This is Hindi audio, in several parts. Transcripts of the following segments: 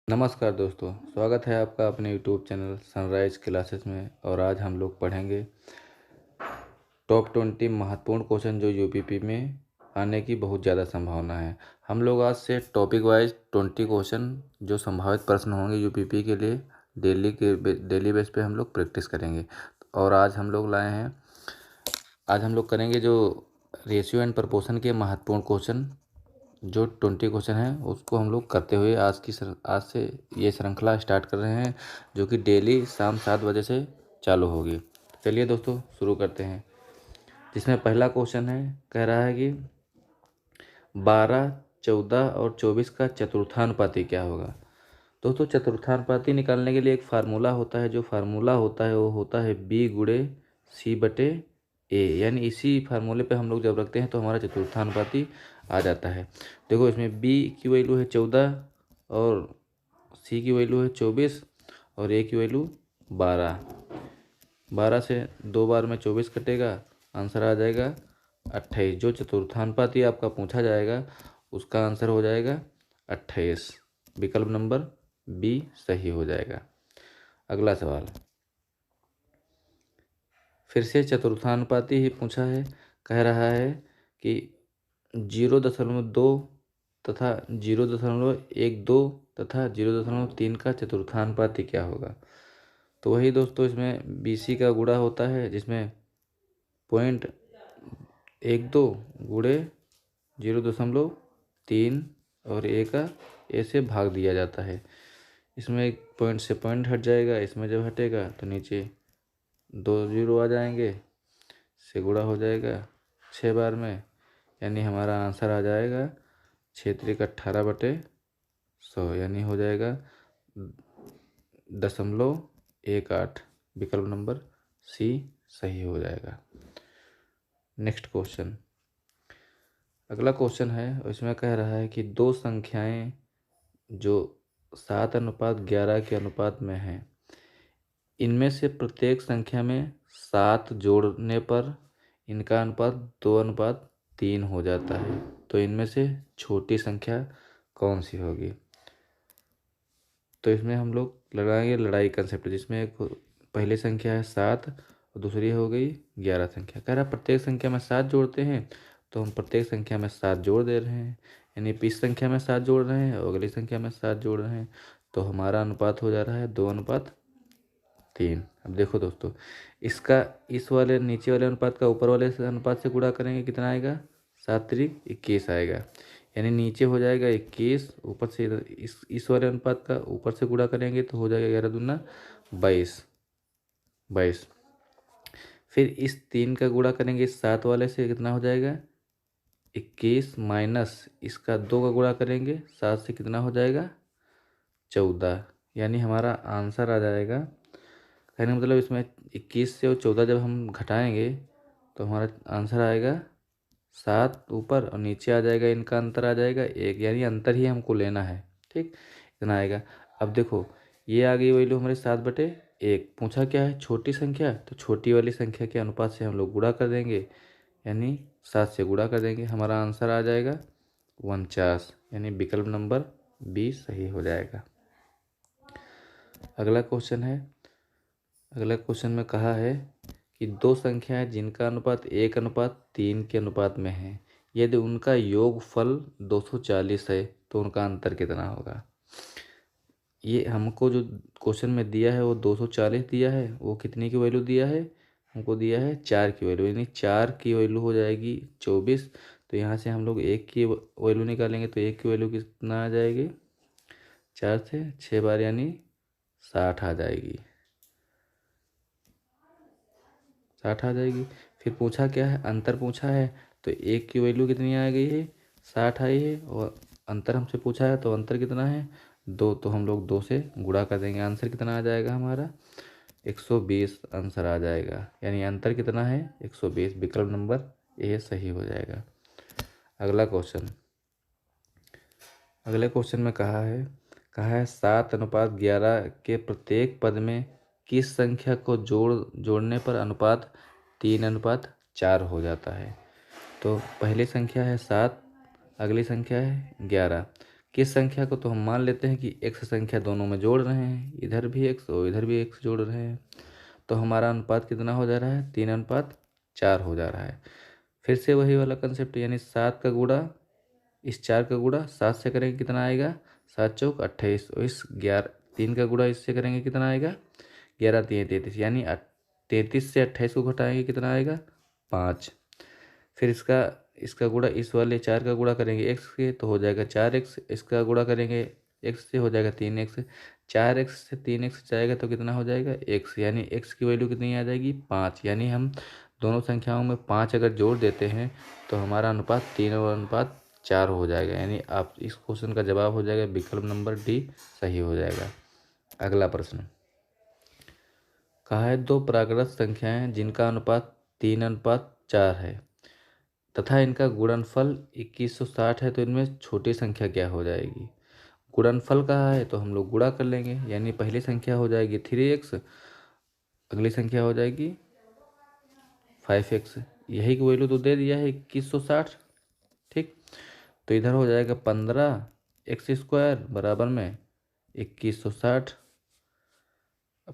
नमस्कार दोस्तों, स्वागत है आपका अपने यूट्यूब चैनल सनराइज क्लासेस में। और आज हम लोग पढ़ेंगे टॉप 20 महत्वपूर्ण क्वेश्चन जो यूपीपी में आने की बहुत ज़्यादा संभावना है। हम लोग आज से टॉपिक वाइज 20 क्वेश्चन जो संभावित प्रश्न होंगे यूपीपी के लिए डेली बेस पे हम लोग प्रैक्टिस करेंगे। और आज हम लोग लाए हैं, आज हम लोग करेंगे जो रेशियो एंड प्रपोर्शन के महत्वपूर्ण क्वेश्चन जो 20 क्वेश्चन हैं उसको हम लोग करते हुए आज से ये श्रृंखला स्टार्ट कर रहे हैं, जो कि डेली शाम 7 बजे से चालू होगी। चलिए दोस्तों शुरू करते हैं। जिसमें पहला क्वेश्चन है, कह रहा है कि 12, 14 और 24 का चतुर्थानुपाती क्या होगा। दोस्तों चतुर्थानुपाती निकालने के लिए एक फार्मूला होता है, जो फार्मूला होता है वो होता है B/C/A। यानी इसी फार्मूले पे हम लोग जब रखते हैं तो हमारा चतुर्थानुपाती आ जाता है। देखो इसमें B की वैल्यू है 14 और C की वैल्यू है 24 और A की वैल्यू 12। 12 से 2 बार में 24 कटेगा, आंसर आ जाएगा 28। जो चतुर्थानुपाती आपका पूछा जाएगा उसका आंसर हो जाएगा 28। विकल्प नंबर बी सही हो जाएगा। अगला सवाल, फिर से चतुर्थानुपाती ही पूछा है। कह रहा है कि 0.2 तथा 0.12 तथा 0.3 का चतुर्थानुपाती क्या होगा। तो वही दोस्तों इसमें BC का गुणा होता है, जिसमें 0.12 गुणे 0.3 और A से भाग दिया जाता है। इसमें एक पॉइंट से पॉइंट हट जाएगा, इसमें जब हटेगा तो नीचे 2 0 आ जाएंगे, से गुणा हो जाएगा 6 बार में, यानी हमारा आंसर आ जाएगा 6×18/100, यानी हो जाएगा 0.18। विकल्प नंबर सी सही हो जाएगा। नेक्स्ट क्वेश्चन, अगला क्वेश्चन है, इसमें कह रहा है कि दो संख्याएं जो 7:11 के अनुपात में हैं, इनमें से प्रत्येक संख्या में 7 जोड़ने पर इनका अनुपात 2:3 हो जाता है। तो इनमें से छोटी संख्या कौन सी होगी। तो इसमें हम लोग लगाएंगे लड़ाई कंसेप्ट, जिसमें एक पहली संख्या है 7 और दूसरी हो गई 11 संख्या। कह रहा प्रत्येक संख्या में 7 जोड़ते हैं, तो हम प्रत्येक संख्या में 7 जोड़ दे रहे हैं, यानी इस संख्या में 7 जोड़ रहे हैं और अगली संख्या में 7 जोड़ रहे हैं। तो हमारा अनुपात हो जा रहा है 2:3। अब देखो दोस्तों, इसका इस वाले नीचे वाले अनुपात का ऊपर वाले अनुपात से गुणा करेंगे, कितना आएगा 7×3=21 आएगा। यानी नीचे हो जाएगा 21, ऊपर से इस वाले अनुपात का ऊपर से गुणा करेंगे तो हो जाएगा 11×2=22। फिर इस 3 का गुणा करेंगे इस 7 वाले से, कितना हो जाएगा 21 माइनस इसका 2 का गुणा करेंगे 7 से, कितना हो जाएगा 14। यानी हमारा आंसर आ जाएगा, कहने का मतलब इसमें 21 से और 14 जब हम घटाएंगे तो हमारा आंसर आएगा 7 ऊपर और नीचे आ जाएगा, इनका अंतर आ जाएगा 1, यानी अंतर ही हमको लेना है। ठीक, इतना आएगा। अब देखो ये आ गई वैल्यू हमारे 7/1। पूछा क्या है, छोटी संख्या, तो छोटी वाली संख्या के अनुपात से हम लोग गुणा कर देंगे, यानी 7 से गुणा कर देंगे, हमारा आंसर आ जाएगा 49। यानी विकल्प नंबर बी सही हो जाएगा। अगला क्वेश्चन है, अगला क्वेश्चन में कहा है कि दो संख्याएं जिनका अनुपात 1:3 के अनुपात में है, यदि उनका योगफल 240 है तो उनका अंतर कितना होगा। ये हमको जो क्वेश्चन में दिया है वो 240 दिया है, वो कितने की वैल्यू दिया है, हमको दिया है 4 की वैल्यू, यानी 4 की वैल्यू हो जाएगी 24। तो यहाँ से हम लोग 1 की वैल्यू निकालेंगे, तो 1 की वैल्यू कितना आ जाएगी, 4 से 6 बार, यानी 60 आ जाएगी, 60 आ जाएगी। फिर पूछा क्या है, अंतर पूछा है, तो 1 की वैल्यू कितनी आ गई है 60 आई है, और अंतर हमसे पूछा है तो अंतर कितना है 2, तो हम लोग 2 से गुणा कर देंगे, आंसर कितना आ जाएगा हमारा 120 आंसर आ जाएगा। यानी अंतर कितना है 120, विकल्प नंबर ए सही हो जाएगा। अगला क्वेश्चन, अगले क्वेश्चन में कहा है 7:11 के प्रत्येक पद में किस संख्या को जोड़ने पर अनुपात 3:4 हो जाता है। तो पहली संख्या है 7, अगली संख्या है 11, किस संख्या को, तो हम मान लेते हैं कि x संख्या दोनों में जोड़ रहे हैं, इधर भी x और इधर भी x जोड़ रहे हैं, तो हमारा अनुपात कितना हो जा रहा है, 3:4 हो जा रहा है। फिर से वही वाला कंसेप्ट, यानी 7 का गुणा इस 4 का गुणा 7 से करेंगे कितना आएगा, 7 चौक 28, और इस 11 3 का गुणा इससे करेंगे कितना आएगा, 11 3 33, यानी 33 से 28 को घटाएंगे कितना आएगा, 5। फिर इसका गुणा इस वाले 4 का गुणा करेंगे x के तो हो जाएगा 4x, इसका गुणा करेंगे x से हो जाएगा 3x, 4x से 3x जाएगा तो कितना हो जाएगा x, यानी x की वैल्यू कितनी आ जाएगी, 5। यानी हम दोनों संख्याओं में 5 अगर जोड़ देते हैं तो हमारा अनुपात 3:4 हो जाएगा, यानी आप इस क्वेश्चन का जवाब हो जाएगा विकल्प नंबर डी सही हो जाएगा। अगला प्रश्न कहा है, दो प्राकृत संख्याएं जिनका अनुपात 3:4 है तथा इनका गुणनफल 2160 है, तो इनमें छोटी संख्या क्या हो जाएगी। गुणनफल कहा है तो हम लोग गुणा कर लेंगे, यानी पहली संख्या हो जाएगी 3x, अगली संख्या हो जाएगी 5x, यही की वैल्यू तो दे दिया है 2160, ठीक। तो इधर हो जाएगा 15x² बराबर में 2160।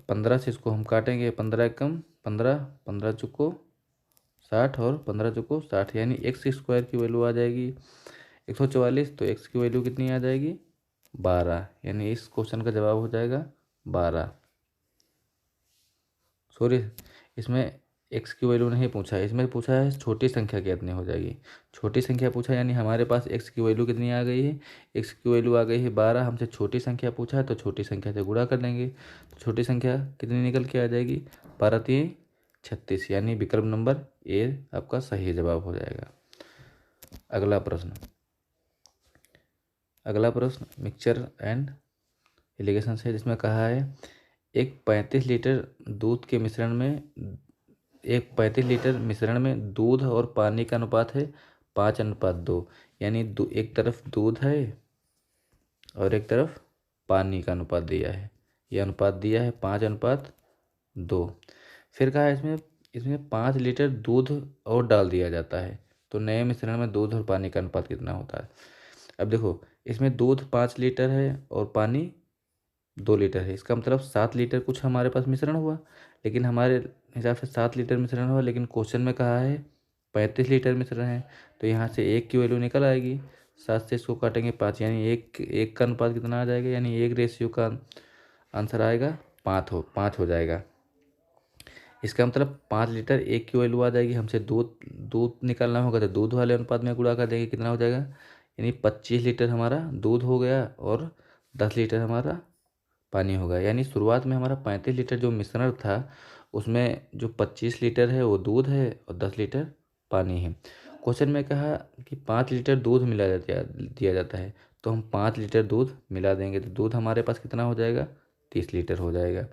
15 से इसको हम काटेंगे, 15 एकम 15, 15 चुको 60 और 15 चुको 60, यानी x² की वैल्यू आ जाएगी 144, तो x की वैल्यू कितनी आ जाएगी 12, यानी इस क्वेश्चन का जवाब हो जाएगा 12। सॉरी, इसमें x की वैल्यू नहीं पूछा है, इसमें पूछा है छोटी संख्या कितनी हो जाएगी। छोटी संख्या पूछा, यानी हमारे पास x की वैल्यू कितनी आ गई है, x की वैल्यू आ गई है 12, हमसे छोटी संख्या पूछा है तो छोटी संख्या से गुणा कर देंगे, तो छोटी संख्या कितनी निकल के आ जाएगी 12 3 36, यानी विकल्प नंबर ए आपका सही जवाब हो जाएगा। अगला प्रश्न मिक्सचर एंड एलिगेशन है, जिसमें कहा है एक 35 लीटर मिश्रण में दूध और पानी का अनुपात है 5:2, यानी एक तरफ दूध है और एक तरफ पानी का अनुपात दिया है, ये अनुपात दिया है 5:2। फिर कहा है इसमें 5 लीटर दूध और डाल दिया जाता है, तो नए मिश्रण में दूध और पानी का अनुपात कितना होता है। अब देखो, इसमें दूध 5 लीटर है और पानी 2 लीटर है, इसका मतलब 7 लीटर कुछ हमारे पास मिश्रण हुआ, लेकिन हमारे हिसाब से 7 लीटर मिश्रण हुआ, लेकिन क्वेश्चन में कहा है 35 लीटर मिश्रण है, तो यहाँ से 1 की वैल्यू निकल आएगी, 7 से इसको काटेंगे 5, यानी एक का अनुपात कितना आ जाएगा, यानी 1 रेशियो का आंसर आएगा 5 हो जाएगा। इसका मतलब 5 लीटर 1 की वैल्यू आ जाएगी, हमसे दूध निकालना होगा तो दूध वाले अनुपात में गुणा कर देंगे, कितना हो जाएगा, यानी 25 लीटर हमारा दूध हो गया और 10 लीटर हमारा पानी होगा। यानी शुरुआत में हमारा 35 लीटर जो मिश्रण था उसमें जो 25 लीटर है वो दूध है और 10 लीटर पानी है। क्वेश्चन में कहा कि 5 लीटर दूध दिया जाता है, तो हम 5 लीटर दूध मिला देंगे, तो दूध हमारे पास कितना हो जाएगा 30 लीटर हो जाएगा।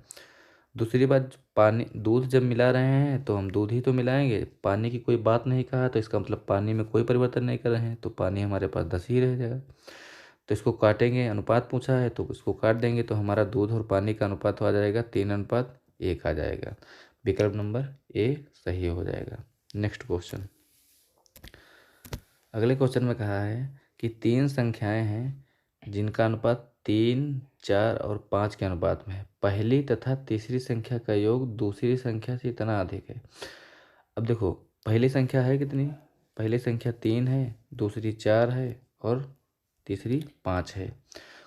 दूसरी बात, पानी दूध जब मिला रहे हैं तो हम दूध ही तो मिलाएंगे, पानी की कोई बात नहीं कहा, तो इसका मतलब पानी में कोई परिवर्तन नहीं कर रहे हैं, तो पानी हमारे पास 10 ही रह जाएगा। तो इसको काटेंगे, अनुपात पूछा है तो इसको काट देंगे, तो हमारा दूध और पानी का अनुपात आ जाएगा 3:1 आ जाएगा, विकल्प नंबर ए सही हो जाएगा। नेक्स्ट क्वेश्चन, अगले क्वेश्चन में कहा है कि 3 संख्याएं हैं जिनका अनुपात 3 4 और 5 के अनुपात में है, पहली तथा तीसरी संख्या का योग दूसरी संख्या से इतना अधिक है। अब देखो, पहली संख्या है कितनी, पहली संख्या 3 है, दूसरी 4 है और तीसरी 5 है।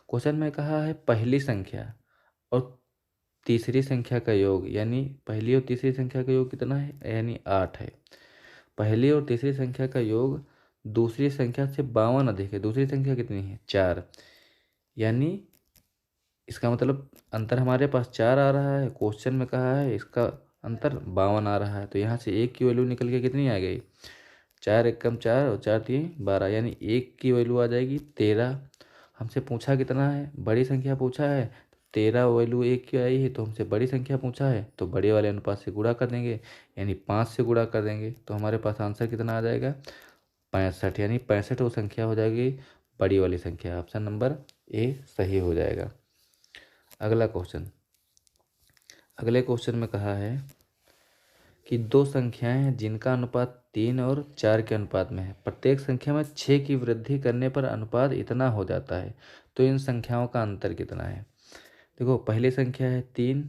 क्वेश्चन में कहा है पहली संख्या और तीसरी संख्या का योग, यानी पहली और तीसरी संख्या का योग कितना है, यानी 8 है। पहली और तीसरी संख्या का योग दूसरी संख्या से 52 अधिक है, दूसरी संख्या कितनी है 4, यानी इसका मतलब अंतर हमारे पास 4 आ रहा है, क्वेश्चन में कहा है इसका अंतर 52 आ रहा है, तो यहाँ से 1 की वैल्यू निकल के कितनी आ गई, 4 एकम 4 और 4 3 12, यानी 1 की वैल्यू आ जाएगी 13। हमसे पूछा कितना है, बड़ी संख्या पूछा है, 13 वैल्यू 1 की आई है, तो हमसे बड़ी संख्या पूछा है तो बड़े वाले अनुपात से गुणा कर देंगे, यानी 5 से गुणा कर देंगे, तो हमारे पास आंसर कितना आ जाएगा 65, यानी 65 वो संख्या हो जाएगी बड़ी वाली संख्या। ऑप्शन नंबर ए सही हो जाएगा। अगले क्वेश्चन में कहा है कि 2 संख्याएं हैं जिनका अनुपात 3 और 4 के अनुपात में है, प्रत्येक संख्या में 6 की वृद्धि करने पर अनुपात इतना हो जाता है, तो इन संख्याओं का अंतर कितना है। देखो पहली संख्या है 3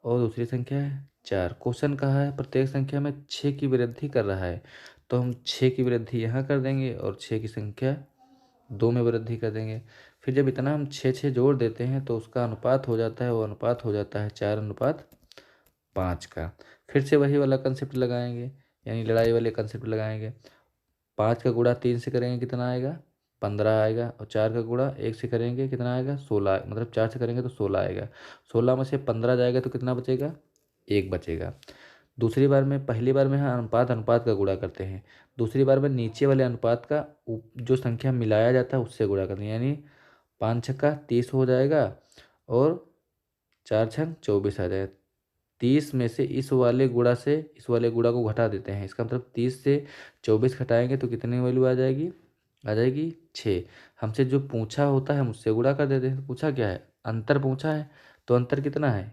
और दूसरी संख्या है 4। क्वेश्चन कहा है प्रत्येक संख्या में 6 की वृद्धि कर रहा है, तो हम 6 की वृद्धि यहाँ कर देंगे और 6 की संख्या 2 में वृद्धि कर देंगे। फिर जब इतना हम 6 जोड़ देते हैं तो उसका अनुपात हो जाता है, वो अनुपात हो जाता है 4:5 का। फिर से वही वाला कंसेप्ट लगाएंगे, यानी लड़ाई वाले कंसेप्ट लगाएंगे। 5 का गुणा 3 से करेंगे कितना आएगा, 15 आएगा। और 4 का गुणा 1 से करेंगे कितना आएगा, 16। मतलब 4 से करेंगे तो 16 आएगा। 16 में से 15 जाएगा तो कितना बचेगा, 1 बचेगा। दूसरी बार में, पहली बार में हम अनुपात अनुपात का गुणा करते हैं, दूसरी बार में नीचे वाले अनुपात का जो संख्या मिलाया जाता है उससे गुणा करते हैं, यानी 5 छक्का 30 हो जाएगा और 4 छक 24 आ जाएगा। 30 में से इस वाले गुणा से इस वाले गुणा को घटा देते हैं, इसका मतलब 30 से 24 घटाएंगे तो कितनी वैल्यू आ जाएगी 6। हमसे जो पूछा होता है हम उससे गुणा कर देते हैं। पूछा क्या है, अंतर पूछा है, तो अंतर कितना है,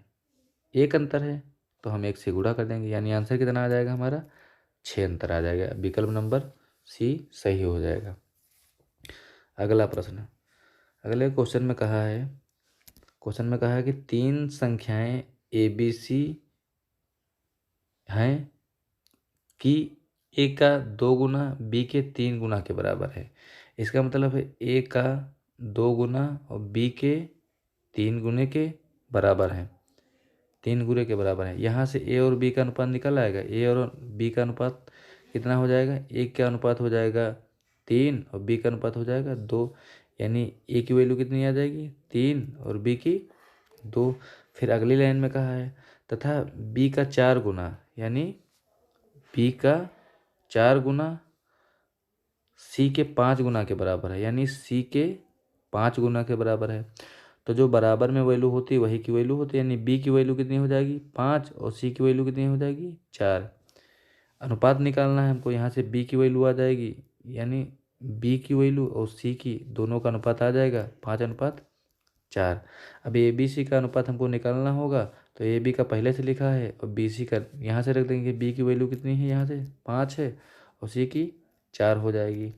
1 अंतर है, तो हम 1 से गुणा कर देंगे, यानी आंसर कितना आ जाएगा हमारा, 6 अंतर आ जाएगा। विकल्प नंबर सी सही हो जाएगा। अगला प्रश्न, अगले क्वेश्चन में कहा है कि 3 संख्याएं ABC हैं कि A का 2 गुना B के 3 गुना के बराबर है। इसका मतलब है A का 2 गुना और B के 3 गुने के बराबर है, 3 गुने के बराबर है। यहाँ से A और B का अनुपात निकल आएगा। A और B का अनुपात कितना हो जाएगा, A का अनुपात हो जाएगा 3 और B का अनुपात हो जाएगा 2, यानी A की वैल्यू कितनी आ जाएगी, 3 और B की 2। फिर अगली लाइन में कहा है तथा B का 4 गुना, यानी B का 4 गुना C के 5 गुना के बराबर है, यानी C के 5 गुना के बराबर है। तो जो बराबर में वैल्यू होती है वही की वैल्यू होती है, यानी B की वैल्यू कितनी हो जाएगी, 5 और C की वैल्यू कितनी हो जाएगी, 4। अनुपात निकालना है हमको, यहाँ से B की वैल्यू आ जाएगी, यानी B की वैल्यू और C की दोनों का अनुपात आ जाएगा 5:4। अब ABC का अनुपात हमको निकालना होगा, तो AB का पहले से लिखा है और BC का यहाँ से रख देंगे। B की वैल्यू कितनी है, यहाँ से 5 है और C की 4 हो जाएगी।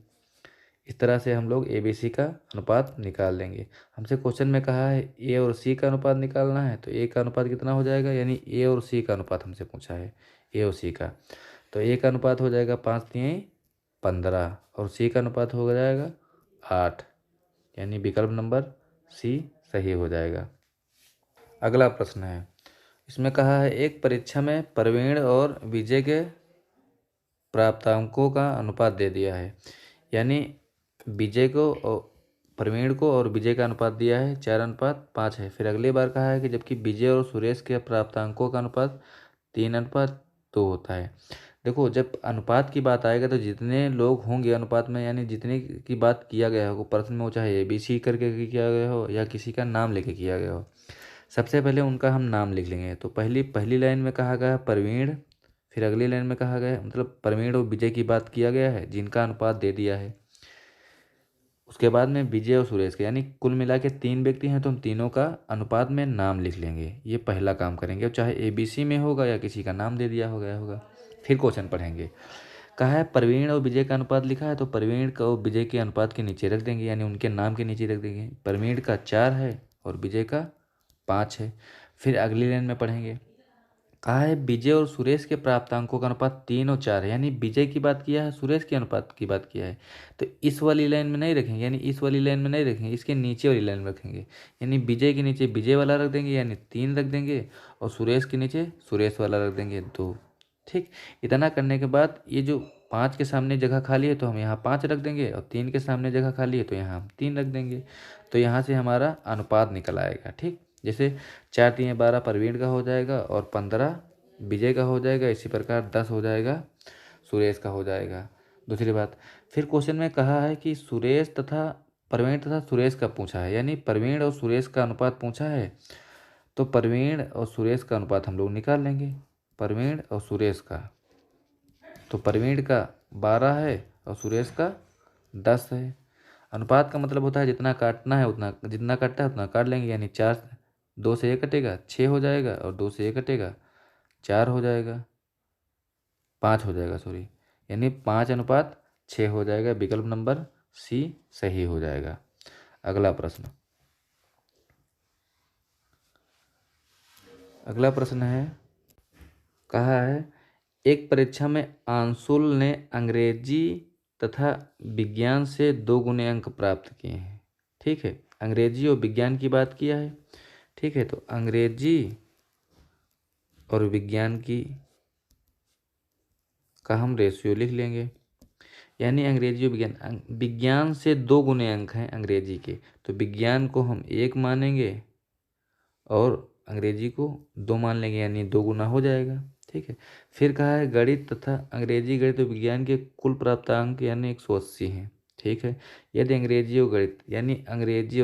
इस तरह से हम लोग ABC का अनुपात निकाल लेंगे। हमसे क्वेश्चन में कहा है A और C का अनुपात निकालना है, तो A का अनुपात कितना हो जाएगा, यानी A और C का अनुपात हमसे पूछा है, A और C का। तो A का अनुपात हो जाएगा 5×3=15 और C का अनुपात हो जाएगा 8, यानी विकल्प नंबर C सही हो जाएगा। अगला प्रश्न है, इसमें कहा है एक परीक्षा में प्रवीण और विजय के प्राप्तांकों का अनुपात दे दिया है, यानी विजय को और प्रवीण को और विजय का अनुपात दिया है 4:5 है। फिर अगली बार कहा है कि जबकि विजय और सुरेश के प्राप्तांकों का अनुपात 3:2 होता है। देखो जब अनुपात की बात आएगा तो जितने लोग होंगे अनुपात में, यानी जितने की बात किया गया हो प्रश्न में, वो चाहे ABC करके किया गया हो या किसी का नाम लेके किया गया हो, सबसे पहले उनका हम नाम लिख लेंगे। तो पहली लाइन में कहा गया प्रवीण, फिर अगली लाइन में कहा गया, मतलब प्रवीण और विजय की बात किया गया है जिनका अनुपात दे दिया है। उसके बाद में विजय और सुरेश के, यानी कुल मिला के 3 व्यक्ति हैं, तो हम तीनों का अनुपात में नाम लिख लेंगे। ये पहला काम करेंगे, चाहे ABC में होगा या किसी का नाम दे दिया हो गया होगा। फिर क्वेश्चन पढ़ेंगे, कहा है प्रवीण और विजय का अनुपात लिखा है, तो प्रवीण का और विजय के अनुपात के नीचे रख देंगे, यानी उनके नाम के नीचे रख देंगे। प्रवीण का 4 है और विजय का 5 है। फिर अगली लाइन में पढ़ेंगे, कहा है विजय और सुरेश के प्राप्तांकों का अनुपात 3 और 4 है, यानी विजय की बात किया है, सुरेश के अनुपात की बात किया है। तो इस वाली लाइन में नहीं रखेंगे, यानी इस वाली लाइन में नहीं रखेंगे, इसके नीचे वाली लाइन में रखेंगे। यानी विजय के नीचे विजय वाला रख देंगे, यानी 3 रख देंगे, और सुरेश के नीचे सुरेश वाला रख देंगे 2। ठीक, इतना करने के बाद ये जो 5 के सामने जगह खाली है तो हम यहाँ 5 रख देंगे, और 3 के सामने जगह खाली है तो यहाँ हम 3 रख देंगे। तो यहाँ से हमारा अनुपात निकल आएगा। ठीक, जैसे 4×3=12 प्रवीण का हो जाएगा और 15 विजय का हो जाएगा, इसी प्रकार 10 हो जाएगा सुरेश का हो जाएगा। दूसरी बात, फिर क्वेश्चन में कहा है कि सुरेश तथा प्रवीण तथा सुरेश का पूछा है, यानी प्रवीण और सुरेश का अनुपात पूछा है, तो प्रवीण और सुरेश का अनुपात हम लोग निकाल लेंगे। प्रवीण और सुरेश का, तो प्रवीण का 12 है और सुरेश का 10 है। अनुपात का मतलब होता है जितना काटना है उतना, जितना काटता है उतना काट लेंगे, यानी 4, 2 से 1 कटेगा 6 हो जाएगा, और 2 से 1 कटेगा 4 हो जाएगा, 5 हो जाएगा, सॉरी, यानी 5:6 हो जाएगा। विकल्प नंबर C सही हो जाएगा। अगला प्रश्न, अगला प्रश्न है, कहा है एक परीक्षा में अंशुल ने अंग्रेजी तथा विज्ञान से 2 गुने अंक प्राप्त किए हैं। ठीक है, अंग्रेजी और विज्ञान की बात किया है। ठीक है, तो अंग्रेजी और विज्ञान की का हम रेशियो लिख लेंगे, यानी अंग्रेजी और विज्ञान, विज्ञान से 2 गुने अंक हैं अंग्रेजी के, तो विज्ञान को हम 1 मानेंगे और अंग्रेजी को 2 मान लेंगे, यानी 2 गुना हो जाएगा। ठीक है, फिर कहा है गणित तथा अंग्रेजी गणित और विज्ञान के कुल प्राप्तांक यानी 180 हैं। ठीक है, यदि अंग्रेजी और गणित, यानी अंग्रेजी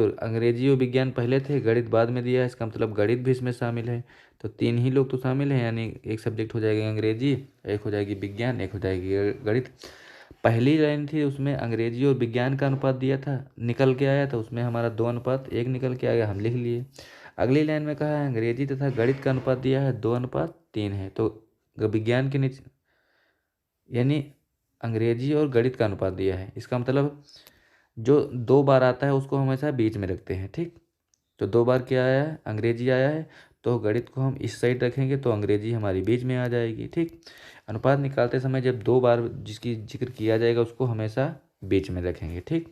और विज्ञान पहले थे, गणित बाद में दिया है, इसका मतलब गणित भी इसमें शामिल है, तो 3 ही लोग तो शामिल हैं, यानी एक सब्जेक्ट हो जाएगा अंग्रेजी, एक हो जाएगी विज्ञान, एक हो जाएगी गणित। पहली लाइन थी उसमें अंग्रेजी और विज्ञान का अनुपात दिया था, निकल के आया था, उसमें हमारा 2:1 निकल के आ गया, हम लिख लिए। अगली लाइन में कहा है अंग्रेजी तथा गणित का अनुपात दिया है 2:3 है, तो विज्ञान के नीचे, यानी अंग्रेजी और गणित का अनुपात दिया है, इसका मतलब जो 2 बार आता है उसको हमेशा बीच में रखते हैं। ठीक, तो 2 बार क्या आया है, अंग्रेजी आया है, तो गणित को हम इस साइड रखेंगे तो अंग्रेजी हमारी बीच में आ जाएगी। ठीक, अनुपात निकालते समय जब 2 बार जिसकी जिक्र किया जाएगा उसको हमेशा बीच में रखेंगे। ठीक,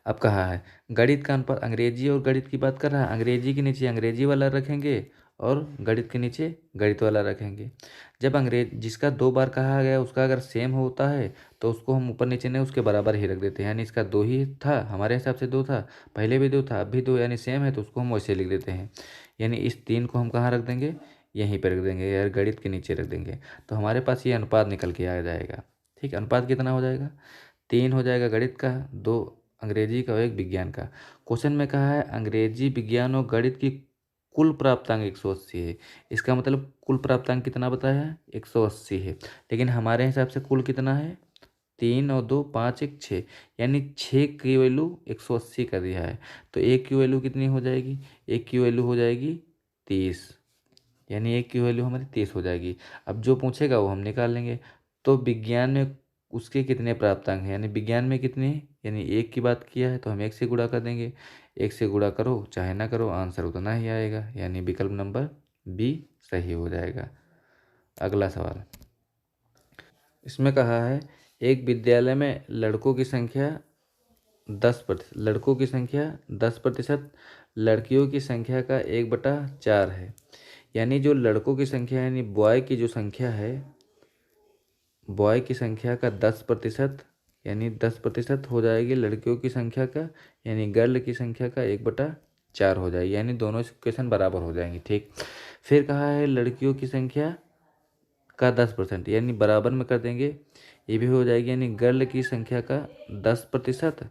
अब कहा है गणित का अनुपात, अंग्रेजी और गणित की बात कर रहा है, अंग्रेजी के नीचे अंग्रेजी वाला रखेंगे और गणित के नीचे गणित वाला रखेंगे। जब जिसका 2 बार कहा गया उसका अगर सेम होता है तो उसको हम ऊपर नीचे नहीं उसके बराबर ही रख देते हैं, यानी इसका 2 ही था, हमारे हिसाब से 2 था, पहले भी 2 था, अब भी 2, यानी सेम है, तो उसको हम वैसे लिख देते हैं, यानी इस 3 को हम कहाँ रख देंगे, यहीं पर रख देंगे, यार गणित के नीचे रख देंगे, तो हमारे पास ये अनुपात निकल के आ जाएगा। ठीक, अनुपात कितना हो जाएगा, 3 हो जाएगा गणित का, 2 अंग्रेजी का और 1 विज्ञान का। क्वेश्चन में कहा है अंग्रेजी विज्ञान और गणित की कुल प्राप्तांक 180 है, इसका मतलब कुल प्राप्तांक कितना बताया है, 180 है, लेकिन हमारे हिसाब से कुल कितना है, 3 और 2 5 1 6, यानी 6 की वैल्यू 180 कर दिया है, तो 1 की वैल्यू कितनी हो जाएगी, 1 की वैल्यू हो जाएगी 30, यानी 1 की वैल्यू हमारी 30 हो जाएगी। अब जो पूछेगा वो हम निकाल लेंगे, तो विज्ञान में उसके कितने प्राप्तांक हैं, यानी विज्ञान में कितने, यानी 1 की बात किया है तो हम 1 से गुणा कर देंगे, 1 से गुणा करो चाहे ना करो आंसर उतना ही आएगा, यानी विकल्प नंबर बी सही हो जाएगा। अगला सवाल, इसमें कहा है एक विद्यालय में लड़कों की संख्या 10%, लड़कों की संख्या 10%, लड़कियों की संख्या का 1/4 है, यानी जो लड़कों की संख्या यानी बॉय की जो संख्या है, बॉय की संख्या का 10%, यानी 10% हो जाएगी लड़कियों की संख्या का, यानी गर्ल की संख्या का 1/4 हो जाएगी, यानी दोनों इक्वेशन बराबर हो जाएंगी। ठीक, फिर कहा है लड़कियों की संख्या का 10%, यानी बराबर में कर देंगे, ये भी हो जाएगी, यानी गर्ल की संख्या का 10%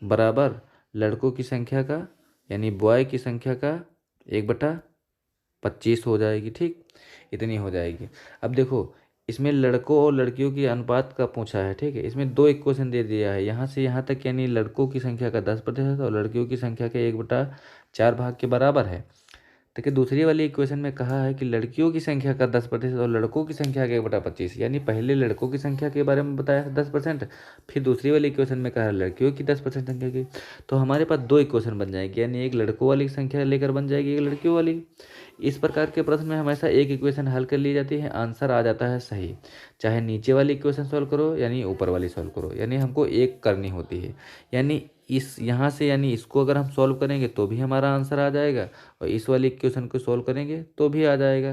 बराबर लड़कों की संख्या का, यानी बॉय की संख्या का 1/25 हो जाएगी। ठीक, इतनी हो जाएगी। अब देखो इसमें लड़कों और लड़कियों की अनुपात का पूछा है। ठीक है, इसमें 2 इक्वेशन दे दिया है यहाँ से यहाँ तक, यानी लड़कों की संख्या का 10% और लड़कियों की संख्या के 1/4 भाग के बराबर है। देखिए दूसरी वाली इक्वेशन में कहा है कि लड़कियों की संख्या का 10% और लड़कों की संख्या का 1/25, यानी पहले लड़कों की संख्या के बारे में बताया 10%, फिर दूसरी वाली इक्वेशन में कहा है लड़कियों की 10% संख्या की, तो हमारे पास 2 इक्वेशन बन जाएगी, यानी एक लड़कों वाली संख्या लेकर बन जाएगी एक लड़कियों वाली। इस प्रकार के प्रश्न में हमेशा एक इक्वेशन हल कर ली जाती है, आंसर आ जाता है सही, चाहे नीचे वाली इक्वेशन सॉल्व करो यानी ऊपर वाली सॉल्व करो, यानी हमको एक करनी होती है, यानी इस यहाँ से यानी इसको अगर हम सॉल्व करेंगे तो भी हमारा आंसर आ जाएगा और इस वाली इक्वेशन को सॉल्व करेंगे तो भी आ जाएगा,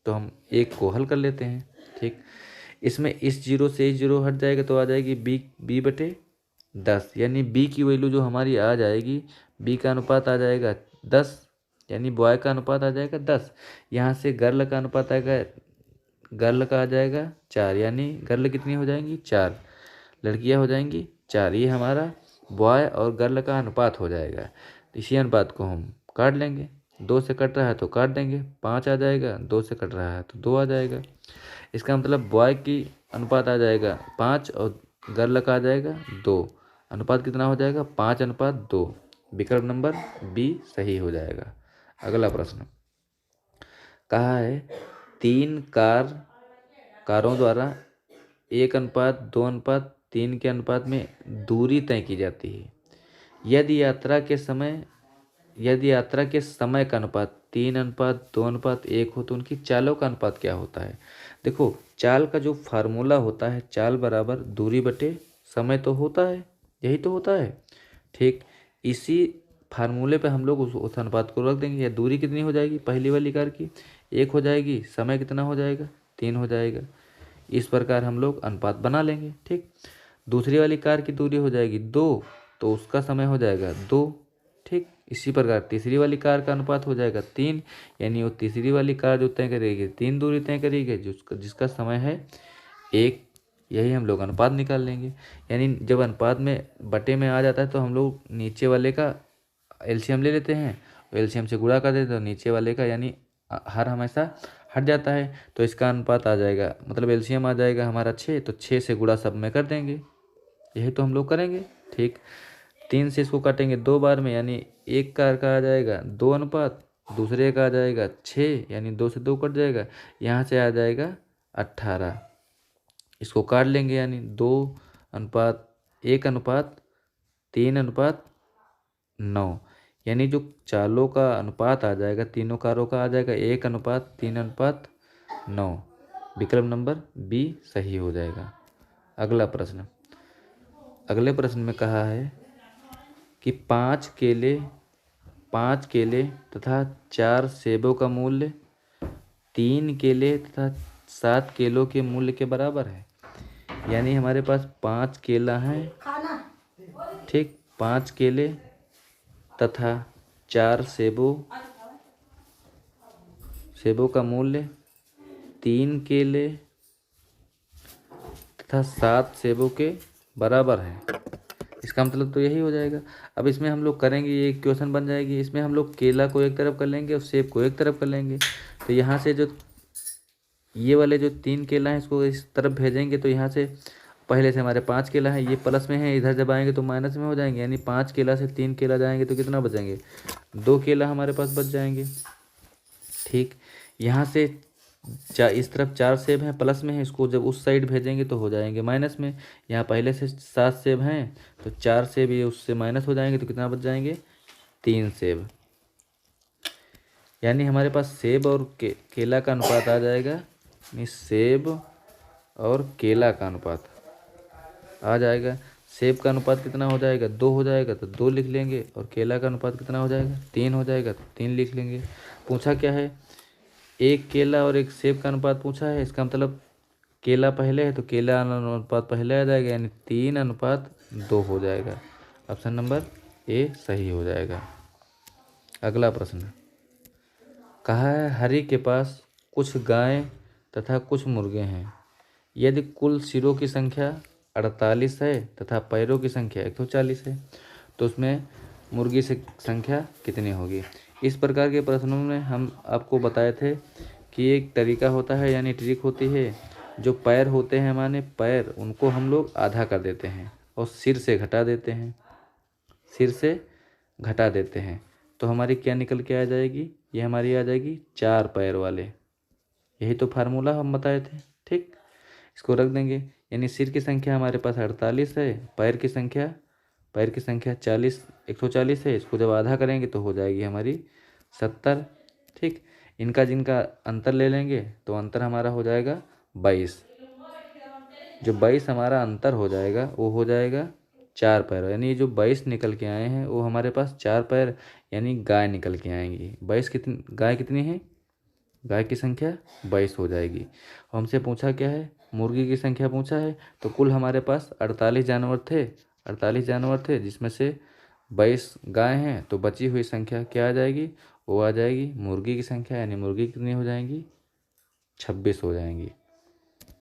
तो हम एक को हल कर लेते हैं। ठीक, इसमें इस 0 से इस 0 हट जाएगा तो आ जाएगी b/10, यानी b की वैल्यू जो हमारी आ जाएगी, b का अनुपात आ जाएगा 10, यानी बॉय का अनुपात आ जाएगा 10, यहाँ से गर्ल का अनुपात आएगा, गर्ल का आ जाएगा 4, यानी गर्ल कितनी हो जाएंगी 4, लड़कियां हो जाएंगी 4, ये हमारा बॉय और गर्ल का अनुपात हो जाएगा। इसी अनुपात को हम काट लेंगे, 2 से कट रहा है तो काट देंगे, 5 आ जाएगा, 2 से कट रहा है तो 2 आ जाएगा, इसका मतलब बॉय की अनुपात आ जाएगा 5 और गर्ल का आ जाएगा 2, अनुपात कितना हो जाएगा 5:2, विकल्प नंबर बी सही हो जाएगा। अगला प्रश्न, कहा है 3 कारों द्वारा 1:2:3 3 के अनुपात में दूरी तय की जाती है। यदि यात्रा के समय का अनुपात 3:2:1 हो तो उनकी चालों का अनुपात क्या होता है। देखो, चाल का जो फार्मूला होता है, चाल बराबर दूरी बटे समय तो होता है, यही तो होता है। ठीक, इसी फार्मूले पे हम लोग उस अनुपात को रख देंगे। या दूरी कितनी हो जाएगी पहली वाली कार की, 1 हो जाएगी, समय कितना हो जाएगा, 3 हो जाएगा। इस प्रकार हम लोग अनुपात बना लेंगे। ठीक, दूसरी वाली कार की दूरी हो जाएगी 2, तो उसका समय हो जाएगा 2। ठीक, इसी प्रकार तीसरी वाली कार का अनुपात हो जाएगा 3, यानी वो तीसरी वाली कार जो तय करेगी 3 दूरी तय करेगी, जिसका समय है 1। यही हम लोग अनुपात निकाल लेंगे। यानी जब अनुपात में बटे में आ जाता है तो हम लोग नीचे वाले का एलसीएम ले लेते हैं, एलसीएम से गुणा कर देते हैं, तो नीचे वाले का यानी हर हमेशा हट जाता है, तो इसका अनुपात आ जाएगा, मतलब एलसीएम आ जाएगा हमारा 6, तो 6 से गुणा सब में कर देंगे। यही तो हम लोग करेंगे। ठीक, 3 से इसको काटेंगे 2 बार में, यानी एक कार का आ जाएगा 2 अनुपात, दूसरे का आ जाएगा 6, यानी 2 से 2 कट जाएगा, यहाँ से आ जाएगा 18। इसको काट लेंगे, यानी 2:1:3:9, यानी जो चालों का अनुपात आ जाएगा, तीनों कारों का आ जाएगा 1:3:9। विकल्प नंबर बी सही हो जाएगा। अगला प्रश्न, अगले प्रश्न में कहा है कि 5 केले तथा 4 सेबों का मूल्य 3 केले तथा 7 केलों के मूल्य के बराबर है। यानी हमारे पास 5 केला हैं, ठीक, 5 केले तथा 4 सेबों का मूल्य 3 केले तथा 7 सेबों के बराबर है। इसका मतलब तो यही हो जाएगा। अब इसमें हम लोग करेंगे, ये क्वेश्चन बन जाएगी। इसमें हम लोग केला को एक तरफ कर लेंगे और सेब को एक तरफ कर लेंगे। तो यहाँ से जो ये वाले जो 3 केला है इसको इस तरफ भेजेंगे, तो यहाँ से पहले से हमारे 5 केला है, ये प्लस में है, इधर जब आएंगे तो माइनस में हो जाएंगे। यानी 5 केला से 3 केला जाएंगे तो कितना बचेंगे, 2 केला हमारे पास बच जाएंगे। ठीक, यहाँ से इस तरफ 4 सेब हैं, प्लस में है, इसको जब उस साइड भेजेंगे तो हो जाएंगे माइनस में। यहाँ पहले से 7 सेब हैं, तो 4 सेब ये उससे माइनस हो जाएंगे, तो कितना बच जाएंगे, 3 सेब। यानी हमारे पास सेब और केला का अनुपात आ जाएगा, सेब और केला का अनुपात आ जाएगा। सेब का अनुपात कितना हो जाएगा, 2 हो जाएगा, तो 2 लिख लेंगे, और केला का अनुपात कितना हो जाएगा, 3 हो जाएगा, तो 3 लिख लेंगे। पूछा क्या है, एक केला और एक सेब का अनुपात पूछा है। इसका मतलब केला पहले है तो केला अनुपात पहले आ जाएगा, यानी 3:2 हो जाएगा। ऑप्शन नंबर ए सही हो जाएगा। अगला प्रश्न कहा है, हरि के पास कुछ गायें तथा कुछ मुर्गे हैं। यदि कुल सिरों की संख्या 48 है तथा पैरों की संख्या 140 है, तो उसमें मुर्गी से संख्या कितनी होगी। इस प्रकार के प्रश्नों में हम आपको बताए थे कि एक तरीका होता है, यानी ट्रिक होती है। जो पैर होते हैं माने पैर, उनको हम लोग आधा कर देते हैं और सिर से घटा देते हैं, तो हमारी क्या निकल के आ जाएगी, ये हमारी आ जाएगी 4 पैर वाले। यही तो फार्मूला हम बताए थे। ठीक, इसको रख देंगे, यानी सिर की संख्या हमारे पास 48 है, पैर की संख्या 140 है। इसको जब आधा करेंगे तो हो जाएगी हमारी 70। ठीक, इनका जिनका अंतर ले लेंगे तो अंतर हमारा हो जाएगा 22। जो 22 हमारा अंतर हो जाएगा वो हो जाएगा 4 पैर, यानी जो 22 निकल के आए हैं वो हमारे पास 4 पैर यानी गाय निकल के आएंगी। गाय कितनी है, गाय की संख्या 22 हो जाएगी। हमसे पूछा क्या है, मुर्गी की संख्या पूछा है, तो कुल हमारे पास 48 जानवर थे, जिसमें से 22 गाय हैं, तो बची हुई संख्या क्या आ जाएगी, वो आ जाएगी मुर्गी की संख्या, यानी मुर्गी कितनी हो जाएंगी, 26 हो जाएंगी।